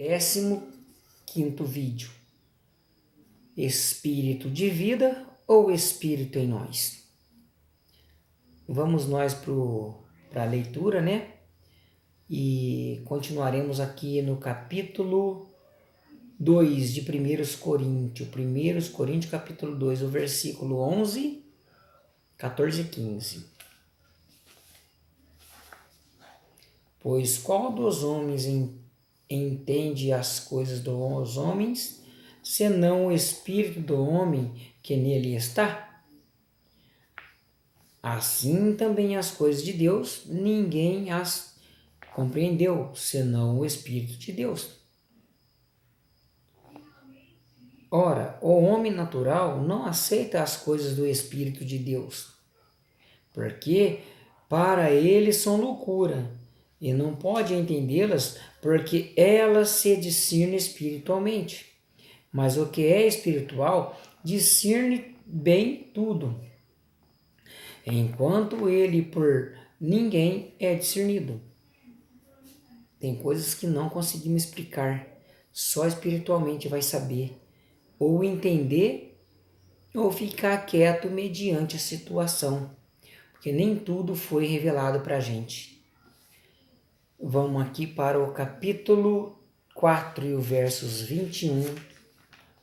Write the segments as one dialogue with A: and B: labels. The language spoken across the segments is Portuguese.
A: 15º vídeo. Espírito de vida ou Espírito em nós? Vamos nós para a leitura, né? E continuaremos aqui no capítulo 2 de 1 Coríntios. 1 Coríntios capítulo 2, o versículo 11, 14 e 15. Pois qual dos homens entende as coisas dos homens, senão o espírito do homem que nele está? Assim também as coisas de Deus, ninguém as compreendeu, senão o Espírito de Deus. Ora, o homem natural não aceita as coisas do Espírito de Deus, porque para ele são loucura, e não pode entendê-las, porque elas se discernem espiritualmente. Mas o que é espiritual discerne bem tudo, enquanto ele por ninguém é discernido. Tem coisas que não conseguimos explicar, só espiritualmente vai saber, ou entender, ou ficar quieto mediante a situação, porque nem tudo foi revelado para a gente. Vamos aqui para o capítulo 4 e o versos 21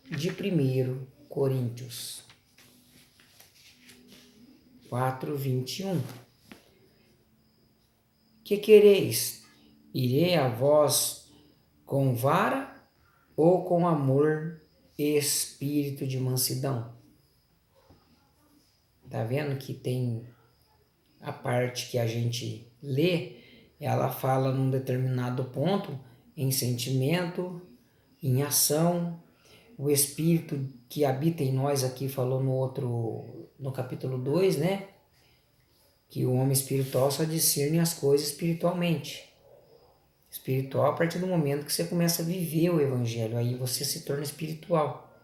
A: de 1 Coríntios. 4, 21. Que quereis? Irei a vós com vara ou com amor e espírito de mansidão? Tá vendo que tem a parte que a gente lê, ela fala num determinado ponto, em sentimento, em ação. O espírito que habita em nós aqui falou no capítulo 2, né? Que o homem espiritual só discerne as coisas espiritualmente. Espiritual a partir do momento que você começa a viver o evangelho, aí você se torna espiritual.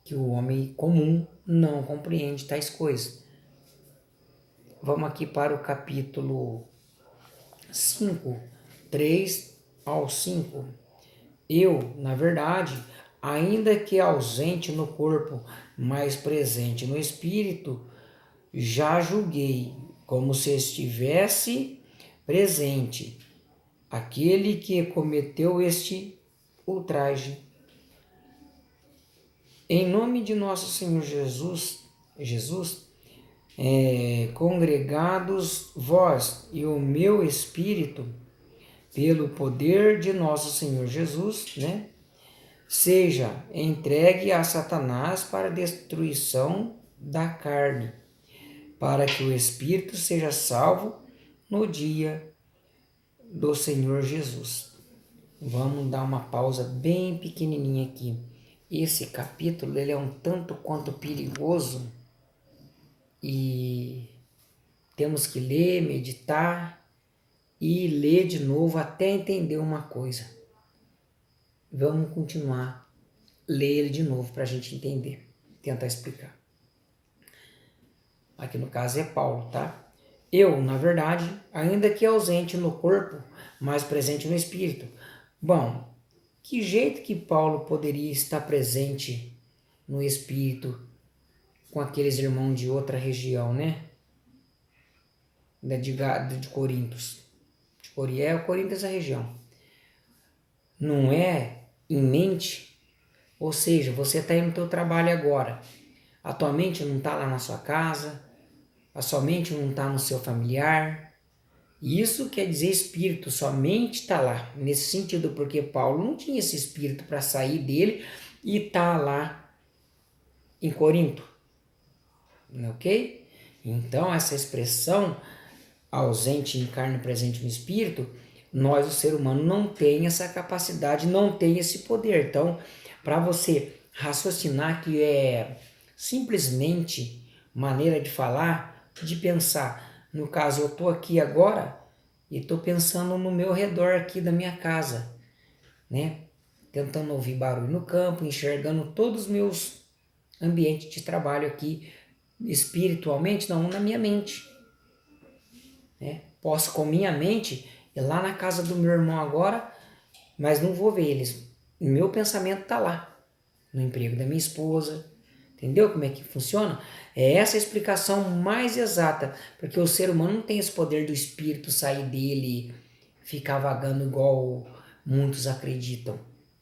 A: Que o homem comum não compreende tais coisas. Vamos aqui para o capítulo 5, 3 ao 5. Eu, na verdade, ainda que ausente no corpo, mas presente no espírito, já julguei como se estivesse presente aquele que cometeu este ultraje. Em nome de nosso Senhor Jesus, congregados vós e o meu espírito, pelo poder de nosso Senhor Jesus, né? Seja entregue a Satanás para a destruição da carne, para que o espírito seja salvo no dia do Senhor Jesus. Vamos dar uma pausa bem pequenininha aqui. Esse capítulo ele é um tanto quanto perigoso e temos que ler, meditar e ler de novo até entender uma coisa. Vamos continuar, ler ele de novo para a gente entender, tentar explicar. Aqui no caso é Paulo, tá? Eu, na verdade, ainda que ausente no corpo, mas presente no espírito. Bom, que jeito que Paulo poderia estar presente no espírito com aqueles irmãos de outra região, né? De Corintos. Corinto é essa região. Não é em mente? Ou seja, você está indo no teu trabalho agora. A tua mente não está lá na sua casa. A sua mente não está no seu familiar. Isso quer dizer espírito, sua mente está lá. Nesse sentido, porque Paulo não tinha esse espírito para sair dele e tá lá em Corinto. Ok? Então, essa expressão ausente em carne, presente no espírito, nós, o ser humano, não tem essa capacidade, não tem esse poder. Então, para você raciocinar que é simplesmente maneira de falar, de pensar. No caso, eu estou aqui agora e estou pensando no meu redor aqui da minha casa, né? Tentando ouvir barulho no campo, enxergando todos os meus ambientes de trabalho aqui, espiritualmente, não na minha mente. Né? Posso com minha mente ir lá na casa do meu irmão agora mas não vou ver eles. Meu pensamento está lá, no emprego da minha esposa. Entendeu como é que funciona? É essa a explicação mais exata, porque o ser humano não tem esse poder do espírito sair dele e ficar vagando igual muitos acreditam.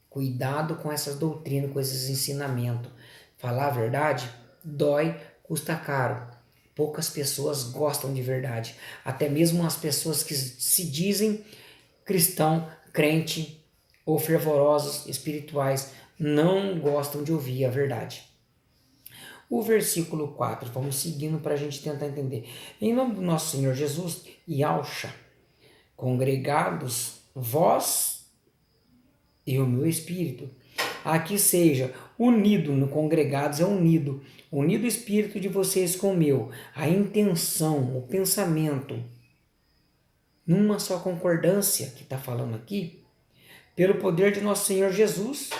A: Cuidado com essas doutrinas, com esses ensinamentos. Falar a verdade dói, custa caro. Poucas pessoas gostam de verdade. Até mesmo as pessoas que se dizem cristão, crente ou fervorosos espirituais não gostam de ouvir a verdade. O versículo 4, vamos seguindo para a gente tentar entender. Em nome do nosso Senhor Jesus, Yalcha, congregados, vós e o meu espírito, aqui seja unido, no congregados é unido, unido o espírito de vocês com o meu, a intenção, o pensamento, numa só concordância que está falando aqui, pelo poder de nosso Senhor Jesus,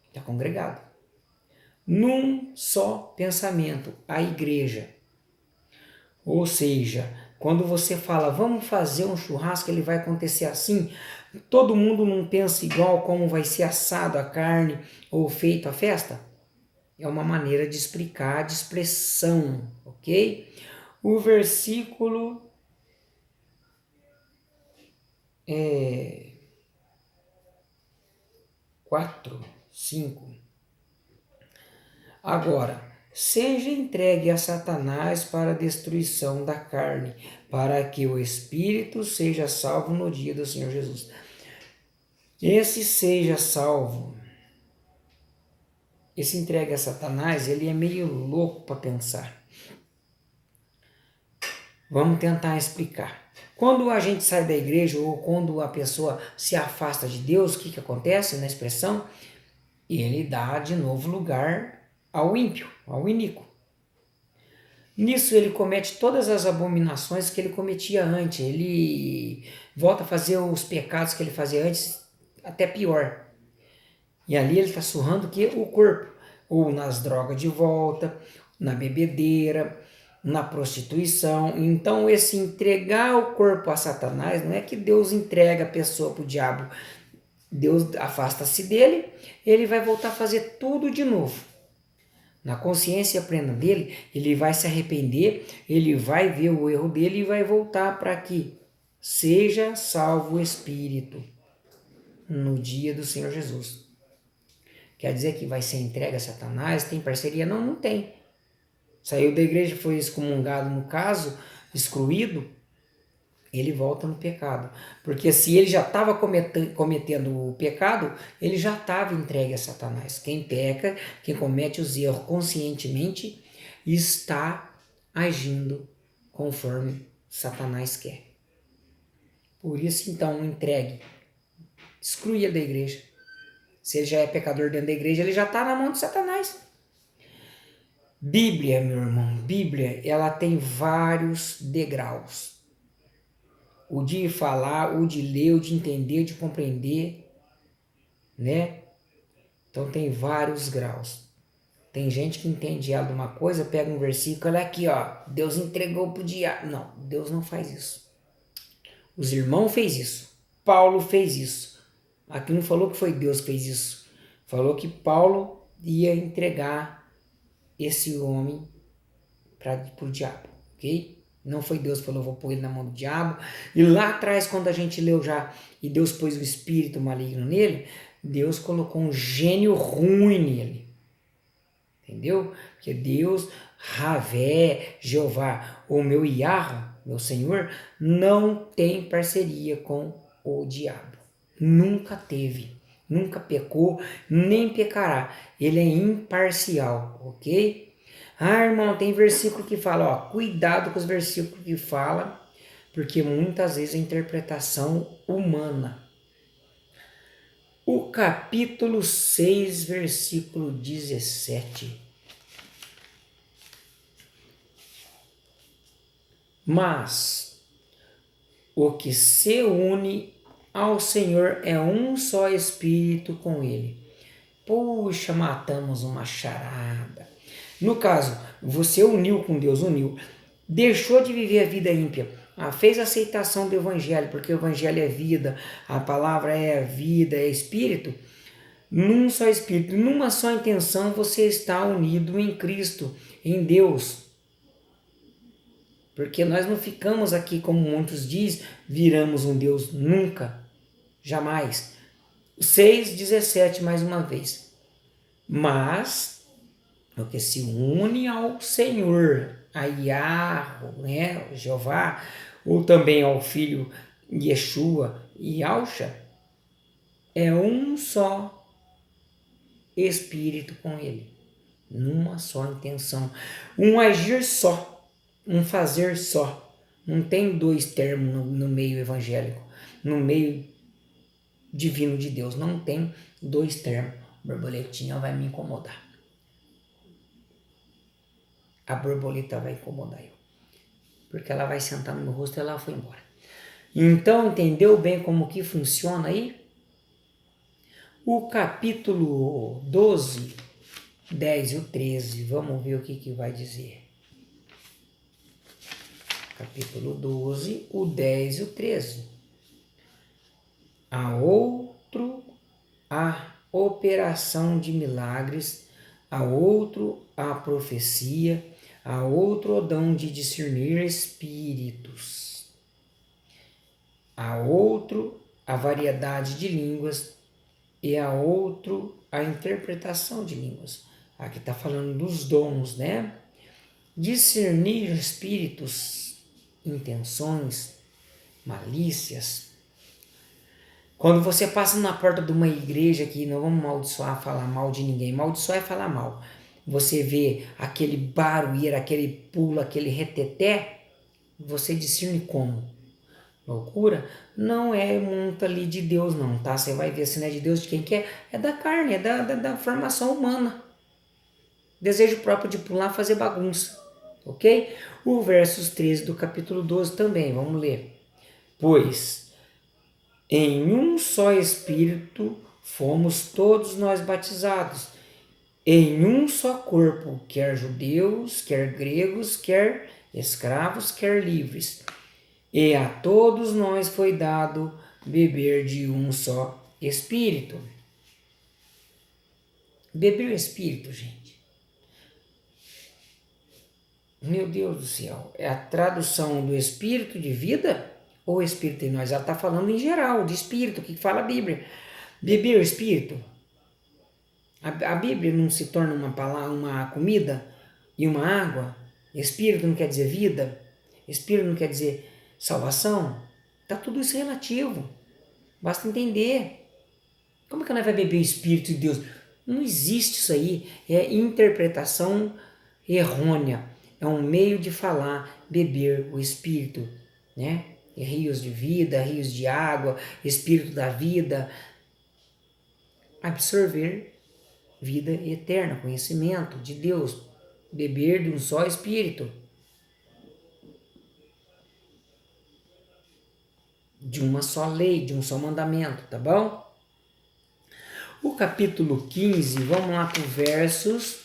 A: está congregado. Num só pensamento, a igreja. Ou seja, quando você fala, vamos fazer um churrasco, ele vai acontecer assim, todo mundo não pensa igual como vai ser assado a carne ou feito a festa? É uma maneira de explicar, de expressão, ok? O versículo 4, 5. Agora, seja entregue a Satanás para a destruição da carne, para que o espírito seja salvo no dia do Senhor Jesus. Esse seja salvo, esse entregue a Satanás, ele é meio louco para pensar. Vamos tentar explicar. Quando a gente sai da igreja ou quando a pessoa se afasta de Deus, o que acontece na expressão? Ele dá de novo lugar ao ímpio, ao iníquo. Nisso ele comete todas as abominações que ele cometia antes. Ele volta a fazer os pecados que ele fazia antes, até pior. E ali ele está surrando o corpo. Ou nas drogas de volta, na bebedeira, na prostituição. Então esse entregar o corpo a Satanás, não é que Deus entrega a pessoa para o diabo. Deus afasta-se dele, ele vai voltar a fazer tudo de novo. Na consciência plena dele, ele vai se arrepender, ele vai ver o erro dele e vai voltar para que seja salvo o espírito no dia do Senhor Jesus. Quer dizer que vai ser entregue a Satanás? Tem parceria? Não, não tem. Saiu da igreja, foi excomungado no caso, excluído, ele volta no pecado. Porque se ele já estava cometendo o pecado, ele já estava entregue a Satanás. Quem peca, quem comete os erros conscientemente, está agindo conforme Satanás quer. Por isso, então, entregue. Exclui ele da igreja. Se ele já é pecador dentro da igreja, ele já está na mão de Satanás. Bíblia, meu irmão, Bíblia, ela tem vários degraus. O de falar, o de ler, o de entender, o de compreender, né? Então tem vários graus. Tem gente que entende ela de uma coisa, pega um versículo, olha aqui, ó, Deus entregou pro diabo. Não, Deus não faz isso. Os irmãos fez isso. Paulo fez isso. Aqui não falou que foi Deus que fez isso. Falou que Paulo ia entregar esse homem pro diabo, ok? Não foi Deus que falou, vou pôr ele na mão do diabo. E lá atrás, quando a gente leu já, e Deus pôs o espírito maligno nele, Deus colocou um gênio ruim nele. Entendeu? Porque Deus, Javé, Jeová, o meu Yahweh, meu Senhor, não tem parceria com o diabo. Nunca teve. Nunca pecou, nem pecará. Ele é imparcial, ok? Ah, irmão, tem versículo que fala, ó, cuidado com os versículos que fala, porque muitas vezes é interpretação humana. O capítulo 6, versículo 17. Mas o que se une ao Senhor é um só espírito com ele. Puxa, matamos uma charada. No caso, você uniu com Deus, uniu. Deixou de viver a vida ímpia. fez a aceitação do Evangelho, porque o Evangelho é vida, a palavra é vida, é Espírito, num só Espírito, numa só intenção você está unido em Cristo, em Deus. Porque nós não ficamos aqui, como muitos dizem, viramos um Deus, nunca, jamais. 6,17 mais uma vez. Mas, o que se une ao Senhor, a Yahweh, né, Jeová, ou também ao Filho Yeshua e Yahusha, é um só Espírito com Ele, numa só intenção, um agir só, um fazer só. Não tem dois termos no meio evangélico, no meio divino de Deus, não tem dois termos. Borboletinha vai me incomodar. A borboleta vai incomodar eu, porque ela vai sentar no meu rosto e ela foi embora. Então, entendeu bem como que funciona aí? O capítulo 12, 10 e o 13, vamos ver o que vai dizer. Capítulo 12, o 10 e o 13. A outro a operação de milagres, a outro a profecia, a outro o dom de discernir espíritos, a outro a variedade de línguas e a outro a interpretação de línguas. Aqui está falando dos dons, né? Discernir espíritos, intenções, malícias. Quando você passa na porta de uma igreja aqui, não vamos amaldiçoar, falar mal de ninguém. Amaldiçoar é falar mal. Você vê aquele barulheiro, aquele pulo, aquele reteté, você discerne como? Loucura? Não é muito ali de Deus não, tá? Você vai ver se não é de Deus, de quem que é? É da carne, é da formação humana. Desejo próprio de pular, fazer bagunça. Ok? O versos 13 do capítulo 12 também, vamos ler. Pois em um só Espírito fomos todos nós batizados, em um só corpo, quer judeus, quer gregos, quer escravos, quer livres. E a todos nós foi dado beber de um só Espírito. Beber o Espírito, gente. Meu Deus do céu, é a tradução do Espírito de vida ou Espírito em nós? Ela está falando em geral, de Espírito, o que fala a Bíblia. Beber o Espírito. A Bíblia não se torna uma palavra, uma comida e uma água. Espírito não quer dizer vida. Espírito não quer dizer salvação. Está tudo isso relativo. Basta entender. Como é que nós vai beber o Espírito de Deus? Não existe isso aí. É interpretação errônea. É um meio de falar, beber o Espírito, né? Rios de vida, rios de água, Espírito da vida. Absorver vida eterna, conhecimento de Deus, beber de um só Espírito, de uma só lei, de um só mandamento, tá bom? O capítulo 15, vamos lá para os versos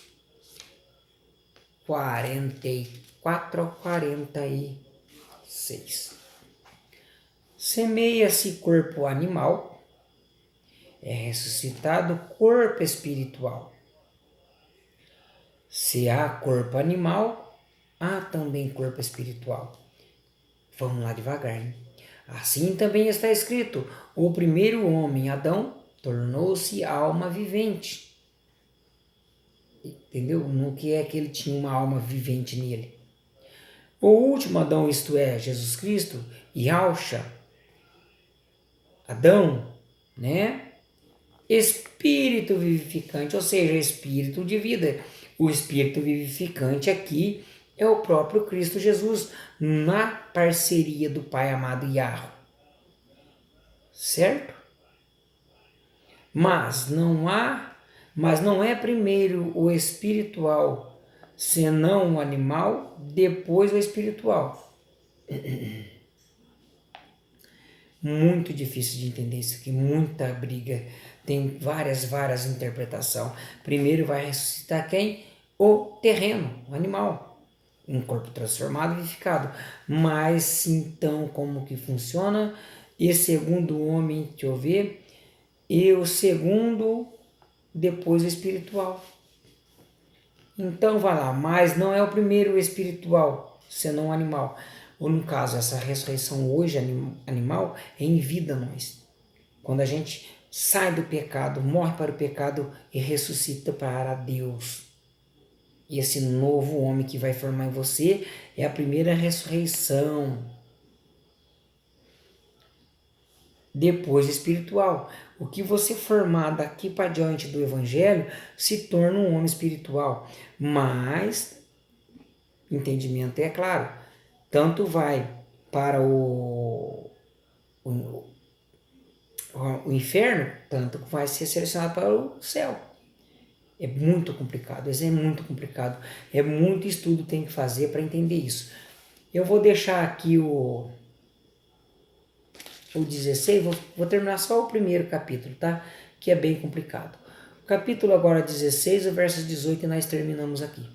A: 44 ao 46. Semeia-se corpo animal, é ressuscitado corpo espiritual. Se há corpo animal, há também corpo espiritual. Vamos lá devagar, hein? Assim também está escrito: o primeiro homem, Adão, tornou-se alma vivente. Entendeu? No que é que ele tinha uma alma vivente nele. O último Adão, isto é, Jesus Cristo, Yahusha, Adão, né? Espírito vivificante, ou seja, espírito de vida. O espírito vivificante aqui é o próprio Cristo Jesus, na parceria do Pai amado Yahweh. Certo? Mas não é primeiro o espiritual, senão o animal, depois o espiritual. Muito difícil de entender isso aqui, muita briga. Tem várias interpretações. Primeiro vai ressuscitar quem? O terreno, o animal. um corpo transformado, vivificado. Mas então como que funciona? E segundo homem, deixa eu ver, e o segundo depois o espiritual. Então vai lá, mas não é o primeiro o espiritual, senão o animal. Ou no caso, essa ressurreição hoje animal é em vida nós. Quando a gente sai do pecado, morre para o pecado e ressuscita para Deus. E esse novo homem que vai formar em você é a primeira ressurreição. Depois espiritual. O que você formar daqui para diante do evangelho se torna um homem espiritual. Mas, entendimento é claro, tanto vai para o inferno, tanto vai ser selecionado para o céu. É muito complicado, isso é muito complicado. É muito estudo que tem que fazer para entender isso. Eu vou deixar aqui o 16, vou terminar só o primeiro capítulo, tá? Que é bem complicado. O capítulo agora 16, o verso 18, e nós terminamos aqui.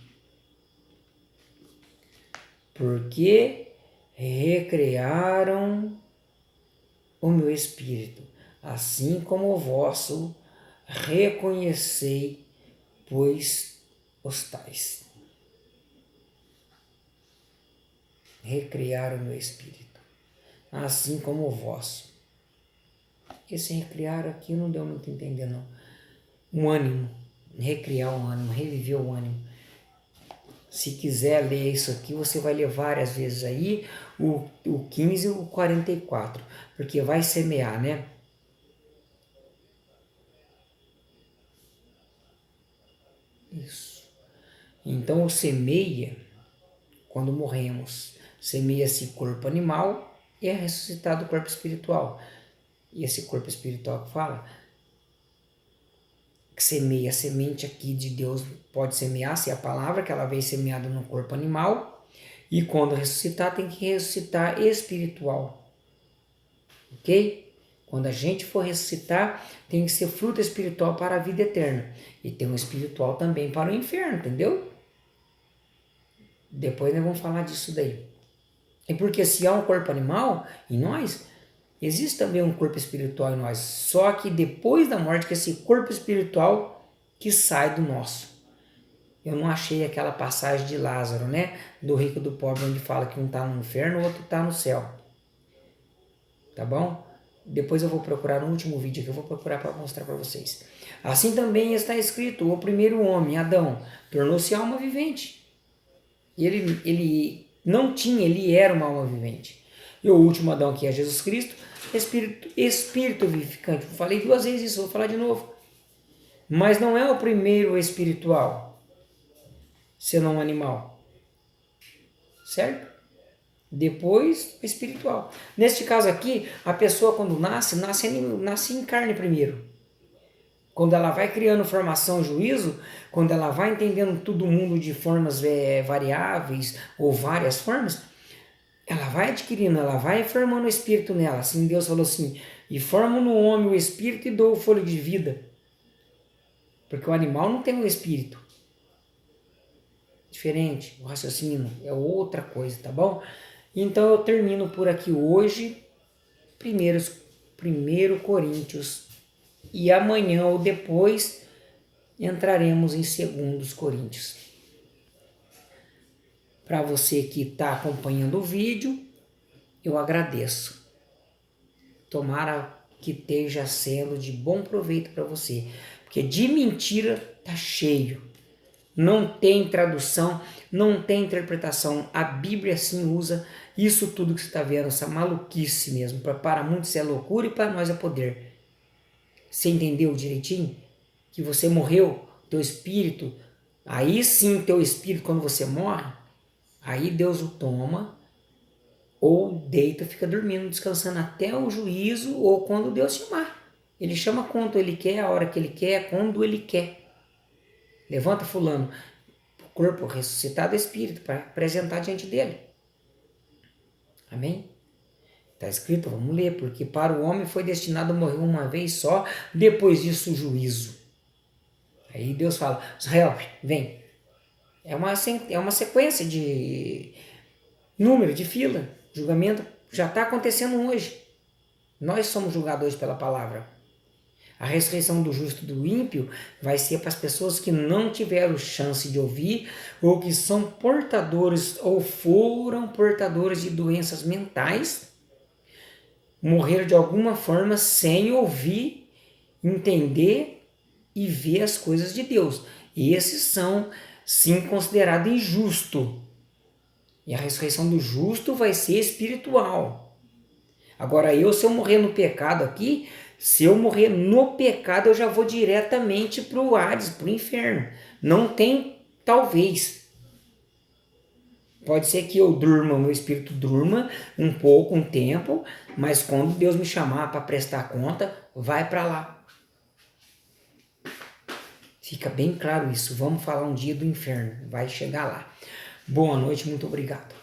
A: Porque recrearam o meu espírito, assim como o vosso reconhecei, pois os tais. Recriaram o meu espírito, assim como o vosso. Esse recriar aqui não deu muito a entender, não. Um ânimo, recriar um ânimo, reviver o ânimo. Se quiser ler isso aqui, você vai ler várias vezes aí, o 15 e o 44, porque vai semear, né? Isso. Então, o semeia, quando morremos, semeia-se corpo animal e é ressuscitado o corpo espiritual. E esse corpo espiritual que fala, que semeia a semente aqui de Deus, pode semear, se é a palavra, que ela veio semeada no corpo animal, e quando ressuscitar, tem que ressuscitar espiritual. Ok? Quando a gente for ressuscitar, tem que ser fruto espiritual para a vida eterna. E tem um espiritual também para o inferno, entendeu? Depois nós vamos falar disso daí. E porque se há um corpo animal em nós, existe também um corpo espiritual em nós. Só que depois da morte, que é esse corpo espiritual que sai do nosso. Eu não achei aquela passagem de Lázaro, né? Do rico e do pobre, onde fala que um está no inferno, o outro está no céu. Tá bom? Depois eu vou procurar no último vídeo que eu vou procurar para mostrar para vocês. Assim também está escrito, o primeiro homem, Adão, tornou-se alma vivente. E ele não tinha, ele era uma alma vivente. E o último Adão, que é Jesus Cristo, espírito vivificante. Eu falei 2 vezes isso, vou falar de novo. Mas não é o primeiro espiritual, senão um animal. Certo? Depois espiritual. Neste caso aqui, a pessoa quando nasce em carne primeiro. Quando ela vai criando formação, juízo, quando ela vai entendendo todo mundo de formas variáveis ou várias formas, ela vai adquirindo, ela vai formando o espírito nela. Assim Deus falou assim, e formo no homem o espírito e dou o fôlego de vida. Porque o animal não tem um espírito. Diferente, o raciocínio é outra coisa, tá bom? Então eu termino por aqui hoje, 1 Coríntios, e amanhã ou depois entraremos em 2 Coríntios. Para você que está acompanhando o vídeo, eu agradeço. Tomara que esteja sendo de bom proveito para você, porque de mentira tá cheio. Não tem tradução, não tem interpretação. A Bíblia sim usa isso tudo que você está vendo, essa maluquice mesmo. Para muitos é loucura e para nós é poder. Você entendeu direitinho? Que você morreu, teu espírito, aí sim teu espírito, quando você morre, aí Deus o toma, ou deita, fica dormindo, descansando até o juízo, ou quando Deus chamar. Ele chama quando ele quer, a hora que ele quer, quando ele quer. Levanta fulano, o corpo ressuscitado é espírito, para apresentar diante dele. Amém? Está escrito, vamos ler, porque para o homem foi destinado a morrer uma vez só, depois disso o juízo. Aí Deus fala, Israel, vem. É uma sequência de número, de fila. Julgamento já está acontecendo hoje. Nós somos julgados hoje pela palavra. A ressurreição do justo e do ímpio vai ser para as pessoas que não tiveram chance de ouvir ou que são portadores ou foram portadores de doenças mentais, morreram de alguma forma sem ouvir, entender e ver as coisas de Deus. E esses são, sim, considerados injustos. E a ressurreição do justo vai ser espiritual. Agora, se eu morrer no pecado aqui, se eu morrer no pecado, eu já vou diretamente para o Hades, para o inferno. Não tem talvez. Pode ser que eu durma, meu espírito durma um pouco, um tempo, mas quando Deus me chamar para prestar conta, vai para lá. Fica bem claro isso. Vamos falar um dia do inferno. Vai chegar lá. Boa noite, muito obrigado.